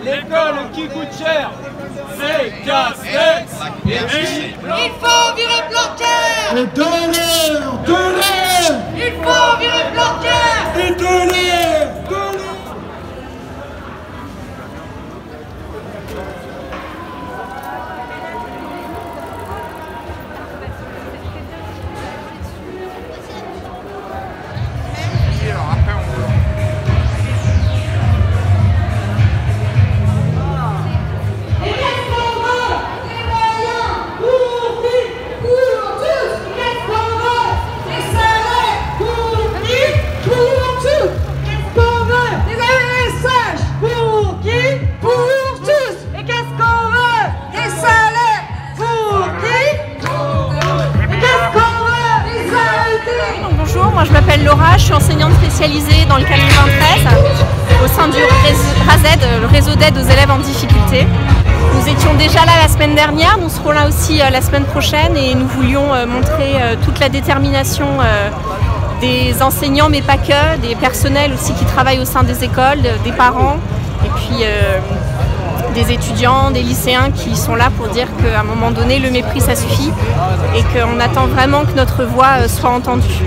L'école qui coûte cher, c'est casse-tête. Il faut virer Blanquer. Et de l'air. Il faut virer Blanquer. Et de l'air. Bonjour, moi je m'appelle Laura, je suis enseignante spécialisée dans le 93 au sein du RASED, le réseau d'aide aux élèves en difficulté. Nous étions déjà là la semaine dernière, nous serons là aussi la semaine prochaine et nous voulions montrer toute la détermination des enseignants, mais pas que, des personnels aussi qui travaillent au sein des écoles, des parents et puis des étudiants, des lycéens qui sont là pour dire qu'à un moment donné, le mépris ça suffit et qu'on attend vraiment que notre voix soit entendue.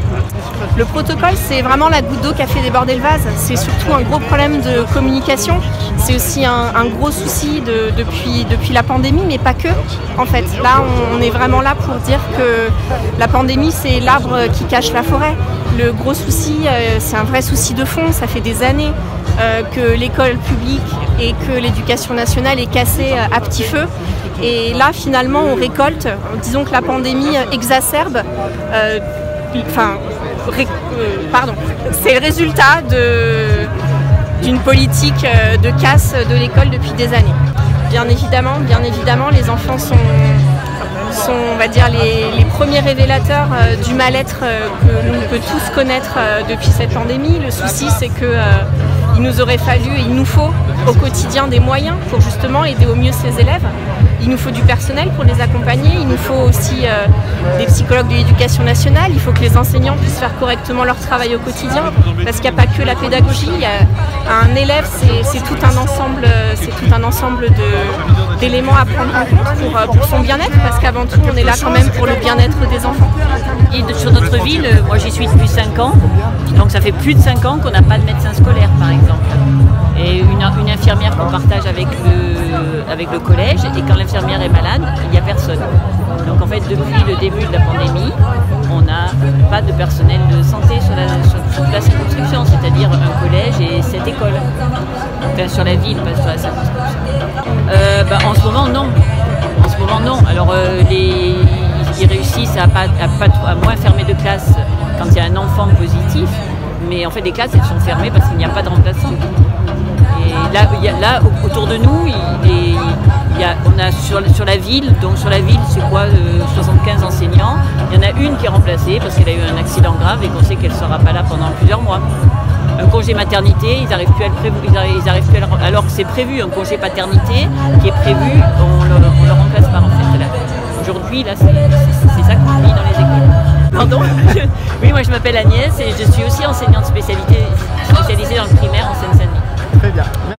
Le protocole, c'est vraiment la goutte d'eau qui a fait déborder le vase. C'est surtout un gros problème de communication. C'est aussi un gros souci depuis la pandémie, mais pas que. En fait, là, on est vraiment là pour dire que la pandémie, c'est l'arbre qui cache la forêt. Le gros souci, c'est un vrai souci de fond. Ça fait des années que l'école publique et que l'éducation nationale est cassée à petit feu. Et là, finalement, on récolte. Disons que la pandémie exacerbe. C'est le résultat d'une politique de casse de l'école depuis des années. Bien évidemment, les enfants sont on va dire, les premiers révélateurs du mal-être que l'on peut tous connaître depuis cette pandémie. Le souci, c'est qu'il nous aurait fallu, et il nous faut au quotidien des moyens pour justement aider au mieux ces élèves. Il nous faut du personnel pour les accompagner, il nous faut aussi des psychologues de l'éducation nationale, il faut que les enseignants puissent faire correctement leur travail au quotidien, parce qu'il n'y a pas que la pédagogie, un élève c'est tout un ensemble d'éléments à prendre en compte pour son bien-être, parce qu'avant tout on est là quand même pour le bien-être des enfants. Et sur notre ville, moi j'y suis depuis 5 ans, donc ça fait plus de 5 ans qu'on n'a pas de médecin scolaire par exemple. Et une infirmière qu'on partage avec le collège, et quand l'infirmière est malade, il n'y a personne. Donc en fait, depuis le début de la pandémie, on n'a pas de personnel de santé sur la circonscription, c'est-à-dire un collège et 7 écoles. Enfin, sur la ville, pas sur la circonscription. En ce moment, non. En ce moment, non. Alors, ils réussissent à moins fermer de classe quand il y a un enfant positif, mais en fait, les classes, elles sont fermées parce qu'il n'y a pas de remplaçant. Et là, autour de nous, on a sur la ville, donc sur la ville, c'est quoi, 75 enseignants. Il y en a une qui est remplacée parce qu'elle a eu un accident grave et qu'on sait qu'elle ne sera pas là pendant plusieurs mois. Un congé maternité, ils n'arrivent plus à le prévoir, alors que c'est prévu, un congé paternité qui est prévu, on le remplace pas en fait. Aujourd'hui, là, c'est ça qu'on vit dans les écoles. Pardon. Oui, moi je m'appelle Agnès et je suis aussi enseignante spécialisée dans le primaire en Seine-Saint-Denis. Très bien.